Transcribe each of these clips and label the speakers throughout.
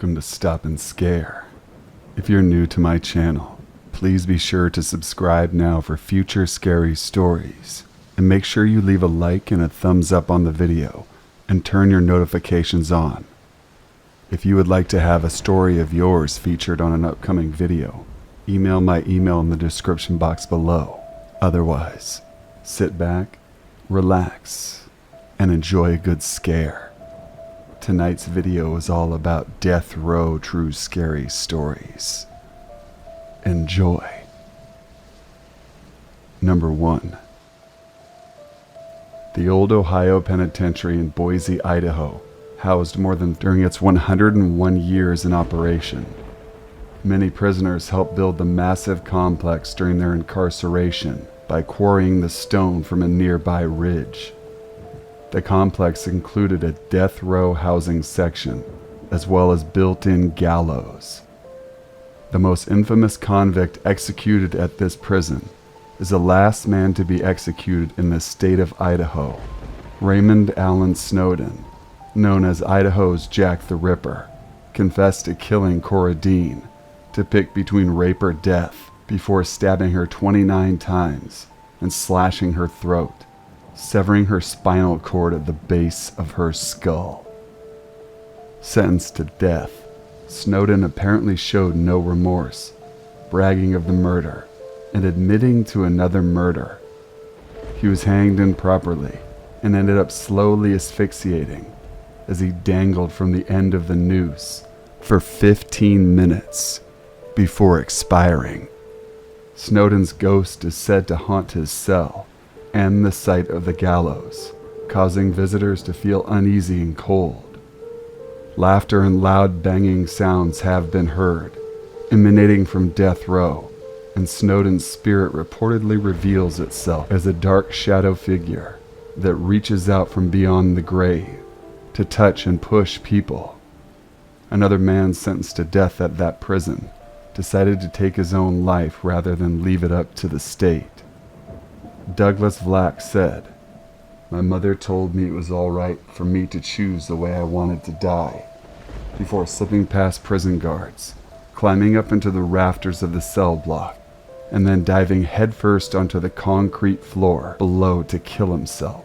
Speaker 1: welcome to Stop and Scare. If you're new to my channel, please be sure to subscribe now for future scary stories, and make sure you leave a like and a thumbs up on the video, and turn your notifications on. If you would like to have a story of yours featured on an upcoming video, email my email in the description box below. Otherwise, sit back, relax, and enjoy a good scare. Tonight's video is all about death row true scary stories. Enjoy. Number 1. The old Ohio Penitentiary in Boise, Idaho, housed more than during its 101 years in operation. Many prisoners helped build the massive complex during their incarceration by quarrying the stone from a nearby ridge. The complex included a death row housing section, as well as built-in gallows. The most infamous convict executed at this prison is the last man to be executed in the state of Idaho, Raymond Allen Snowden, known as Idaho's Jack the Ripper, confessed to killing Cora Dean to pick between rape or death before stabbing her 29 times and slashing her throat, severing her spinal cord at the base of her skull. Sentenced to death, Snowden apparently showed no remorse, bragging of the murder and admitting to another murder. He was hanged improperly and ended up slowly asphyxiating as he dangled from the end of the noose for 15 minutes before expiring. Snowden's ghost is said to haunt his cell and the site of the gallows, causing visitors to feel uneasy and cold. Laughter and loud banging sounds have been heard, emanating from death row, and Snowden's spirit reportedly reveals itself as a dark shadow figure that reaches out from beyond the grave to touch and push people. Another man sentenced to death at that prison decided to take his own life rather than leave it up to the state. Douglas Vlack said, "My mother told me it was all right for me to choose the way I wanted to die," before slipping past prison guards, climbing up into the rafters of the cell block, and then diving headfirst onto the concrete floor below to kill himself.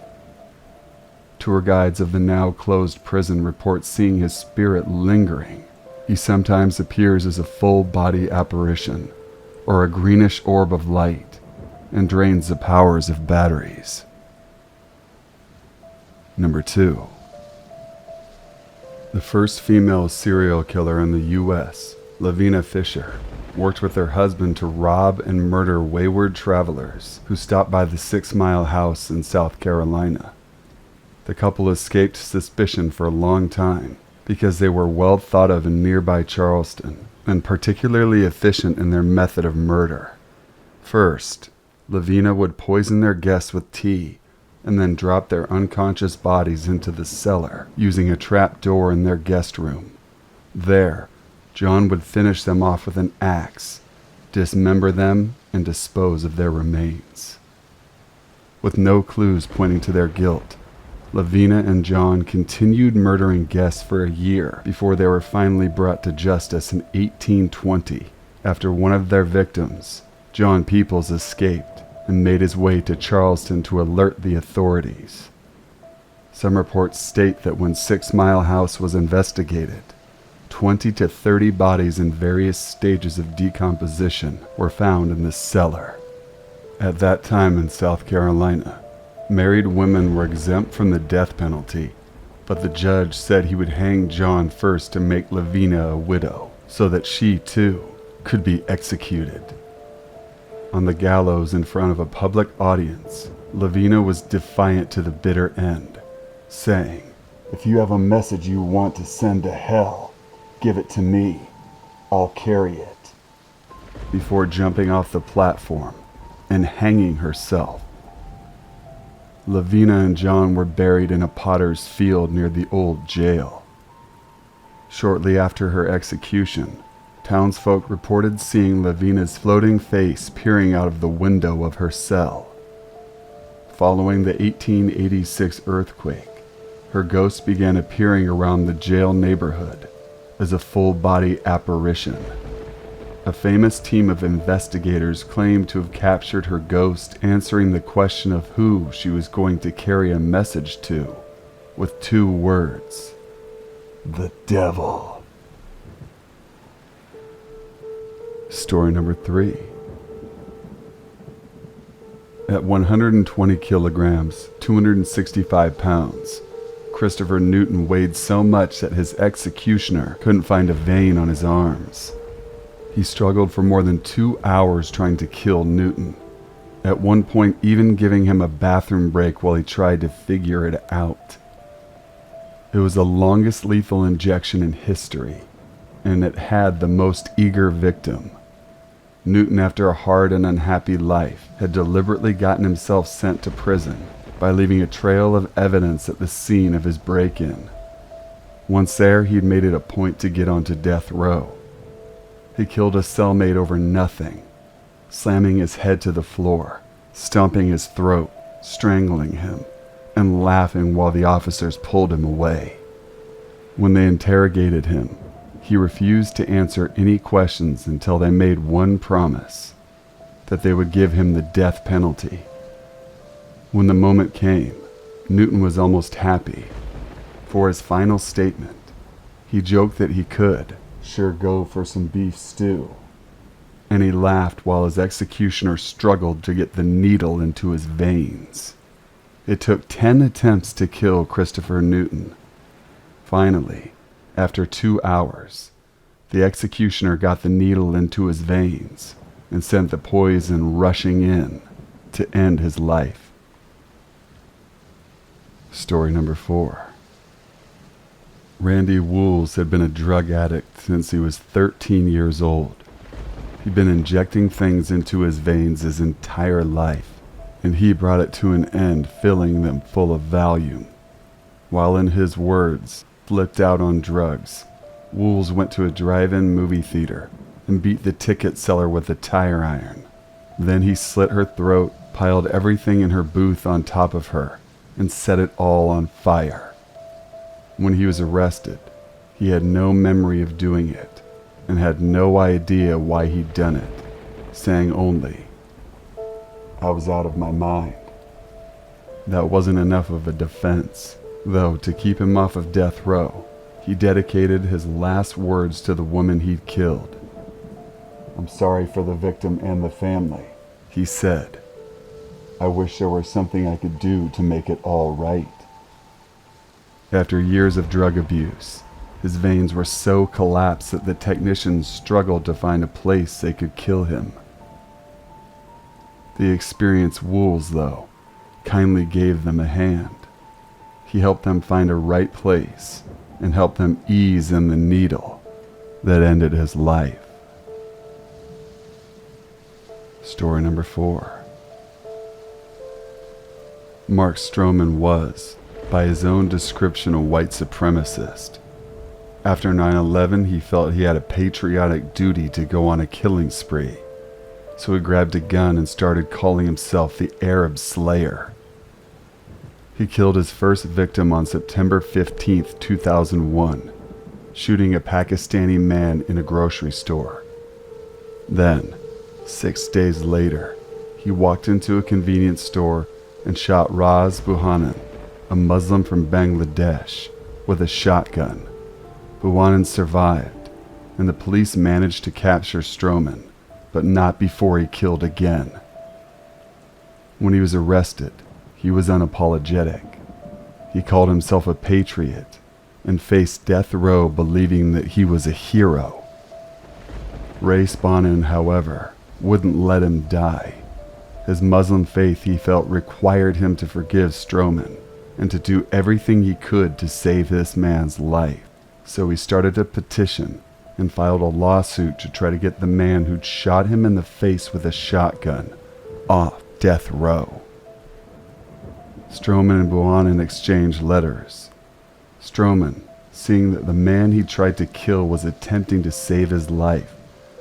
Speaker 1: Tour guides of the now closed prison report seeing his spirit lingering. He sometimes appears as a full-body apparition, or a greenish orb of light, and drains the powers of batteries. Number 2. The first female serial killer in the U.S., Lavina Fisher, worked with her husband to rob and murder wayward travelers who stopped by the 6 Mile house in South Carolina. The couple escaped suspicion for a long time because they were well thought of in nearby Charleston and particularly efficient in their method of murder. First, Lavina would poison their guests with tea and then drop their unconscious bodies into the cellar using a trap door in their guest room. There, John would finish them off with an axe, dismember them, and dispose of their remains. With no clues pointing to their guilt, Lavina and John continued murdering guests for a year before they were finally brought to justice in 1820 after one of their victims, John Peoples, escaped and made his way to Charleston to alert the authorities. Some reports state that when 6 Mile House was investigated, 20 to 30 bodies in various stages of decomposition were found in the cellar. At that time in South Carolina, married women were exempt from the death penalty, but the judge said he would hang John first to make Lavina a widow, so that she, too, could be executed. On the gallows in front of a public audience, Lavina was defiant to the bitter end, saying, "If you have a message you want to send to hell, give it to me. I'll carry it," before jumping off the platform and hanging herself. Lavina and John were buried in a potter's field near the old jail. Shortly after her execution, townsfolk reported seeing Lavina's floating face peering out of the window of her cell. Following the 1886 earthquake, her ghost began appearing around the jail neighborhood, as a full-body apparition. A famous team of investigators claimed to have captured her ghost answering the question of who she was going to carry a message to, with 2 words: the devil. Story number 3. At 120 kilograms, 265 pounds, Christopher Newton weighed so much that his executioner couldn't find a vein on his arms. He struggled for more than 2 hours trying to kill Newton, at one point even giving him a bathroom break while he tried to figure it out. It was the longest lethal injection in history, and it had the most eager victim. Newton, after a hard and unhappy life, had deliberately gotten himself sent to prison by leaving a trail of evidence at the scene of his break-in. Once there, he'd made it a point to get onto death row. He killed a cellmate over nothing, slamming his head to the floor, stomping his throat, strangling him, and laughing while the officers pulled him away. When they interrogated him, he refused to answer any questions until they made one promise: that they would give him the death penalty. When the moment came, Newton was almost happy. For his final statement, he joked that he could sure go for some beef stew, and he laughed while his executioner struggled to get the needle into his veins. It took 10 attempts to kill Christopher Newton. Finally, after 2 hours, the executioner got the needle into his veins and sent the poison rushing in to end his life. Story number 4. Randy Wools had been a drug addict since he was 13 years old. He'd been injecting things into his veins his entire life, and he brought it to an end filling them full of Valium. While in his words, flipped out on drugs, Wools went to a drive-in movie theater and beat the ticket seller with a tire iron. Then he slit her throat, piled everything in her booth on top of her, and set it all on fire. When he was arrested, he had no memory of doing it and had no idea why he'd done it, saying only, "I was out of my mind." That wasn't enough of a defense, though. To keep him off of death row, he dedicated his last words to the woman he'd killed. "I'm sorry for the victim and the family," he said. "I wish there were something I could do to make it all right." After years of drug abuse, his veins were so collapsed that the technicians struggled to find a place they could kill him. The experienced Wools, though, kindly gave them a hand. He helped them find a right place and helped them ease in the needle that ended his life. Story number 4. Mark Stroman was, by his own description, a white supremacist. After 9/11, he felt he had a patriotic duty to go on a killing spree, so he grabbed a gun and started calling himself the Arab Slayer. He killed his first victim on September 15th, 2001, shooting a Pakistani man in a grocery store. Then, 6 days later, he walked into a convenience store and shot Raz Buhanan, a Muslim from Bangladesh, with a shotgun. Buhanan survived, and the police managed to capture Stroman, but not before he killed again. When he was arrested, he was unapologetic. He called himself a patriot and faced death row believing that he was a hero. Ray Sponin, however, wouldn't let him die. His Muslim faith, he felt, required him to forgive Stroman and to do everything he could to save this man's life. So he started a petition and filed a lawsuit to try to get the man who'd shot him in the face with a shotgun off death row. Stroman and Buhanan exchanged letters. Stroman, seeing that the man he tried to kill was attempting to save his life,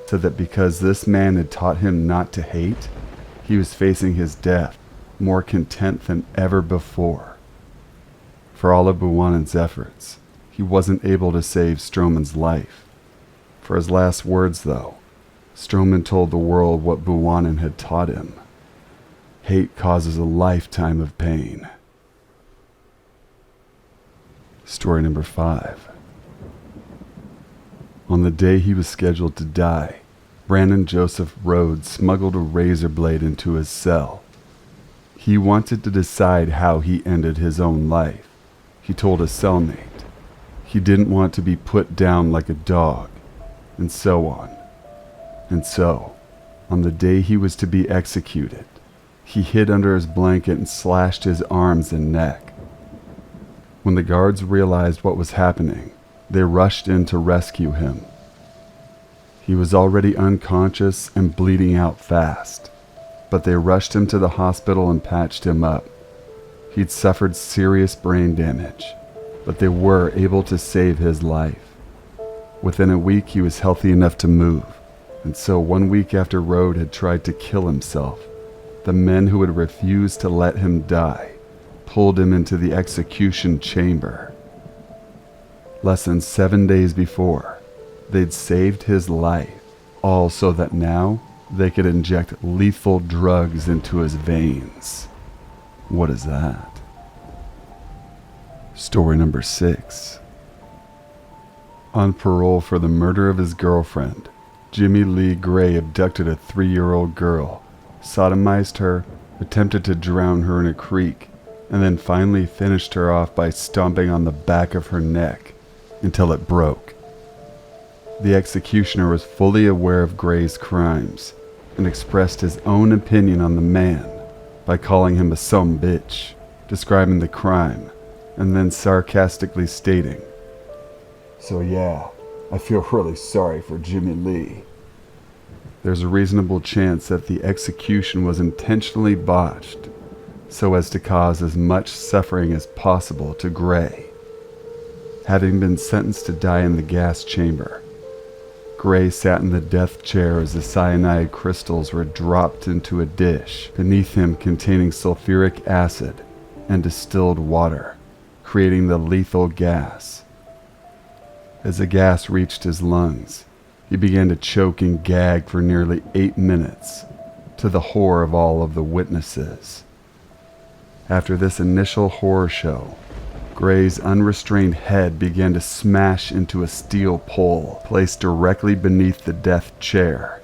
Speaker 1: said that because this man had taught him not to hate, he was facing his death more content than ever before. For all of Buhanan's efforts, he wasn't able to save Stroman's life. For his last words, though, Stroman told the world what Buchanan had taught him. Hate causes a lifetime of pain. Story number 5. On the day he was scheduled to die, Brandon Joseph Rhodes smuggled a razor blade into his cell. He wanted to decide how he ended his own life. He told his cellmate. He didn't want to be put down like a dog, and so on. And so, on the day he was to be executed, he hid under his blanket and slashed his arms and neck. When the guards realized what was happening, they rushed in to rescue him. He was already unconscious and bleeding out fast, but they rushed him to the hospital and patched him up. He'd suffered serious brain damage, but they were able to save his life. Within a week, he was healthy enough to move, and so 1 week after Rhodes had tried to kill himself, the men who had refused to let him die pulled him into the execution chamber. Less than 7 days before, they'd saved his life, all so that now they could inject lethal drugs into his veins. What is that? Story number 6. On parole for the murder of his girlfriend, Jimmy Lee Gray abducted a 3-year-old girl, sodomized her, attempted to drown her in a creek, and then finally finished her off by stomping on the back of her neck until it broke. The executioner was fully aware of Gray's crimes and expressed his own opinion on the man by calling him a sumbitch, describing the crime, and then sarcastically stating, "So yeah, I feel really sorry for Jimmy Lee." There's a reasonable chance that the execution was intentionally botched so as to cause as much suffering as possible to Gray. Having been sentenced to die in the gas chamber, Gray sat in the death chair as the cyanide crystals were dropped into a dish beneath him containing sulfuric acid and distilled water, creating the lethal gas. As the gas reached his lungs, he began to choke and gag for nearly 8 minutes, to the horror of all of the witnesses. After this initial horror show, Gray's unrestrained head began to smash into a steel pole placed directly beneath the death chair.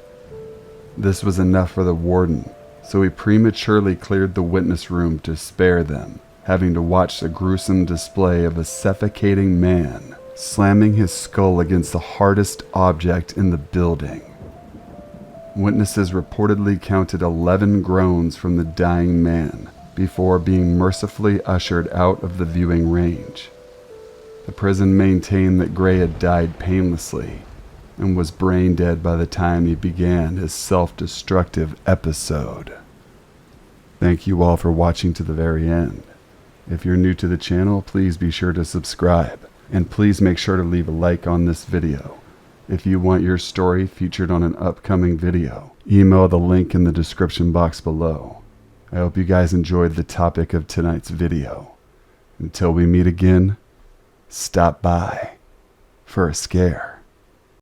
Speaker 1: This was enough for the warden, so he prematurely cleared the witness room to spare them, having to watch the gruesome display of a suffocating man slamming his skull against the hardest object in the building. Witnesses reportedly counted 11 groans from the dying man before being mercifully ushered out of the viewing range. The prison maintained that Gray had died painlessly and was brain dead by the time he began his self-destructive episode. Thank you all for watching to the very end. If you're new to the channel, please be sure to subscribe, and please make sure to leave a like on this video. If you want your story featured on an upcoming video, email the link in the description box below. I hope you guys enjoyed the topic of tonight's video. Until we meet again, stop by for a scare.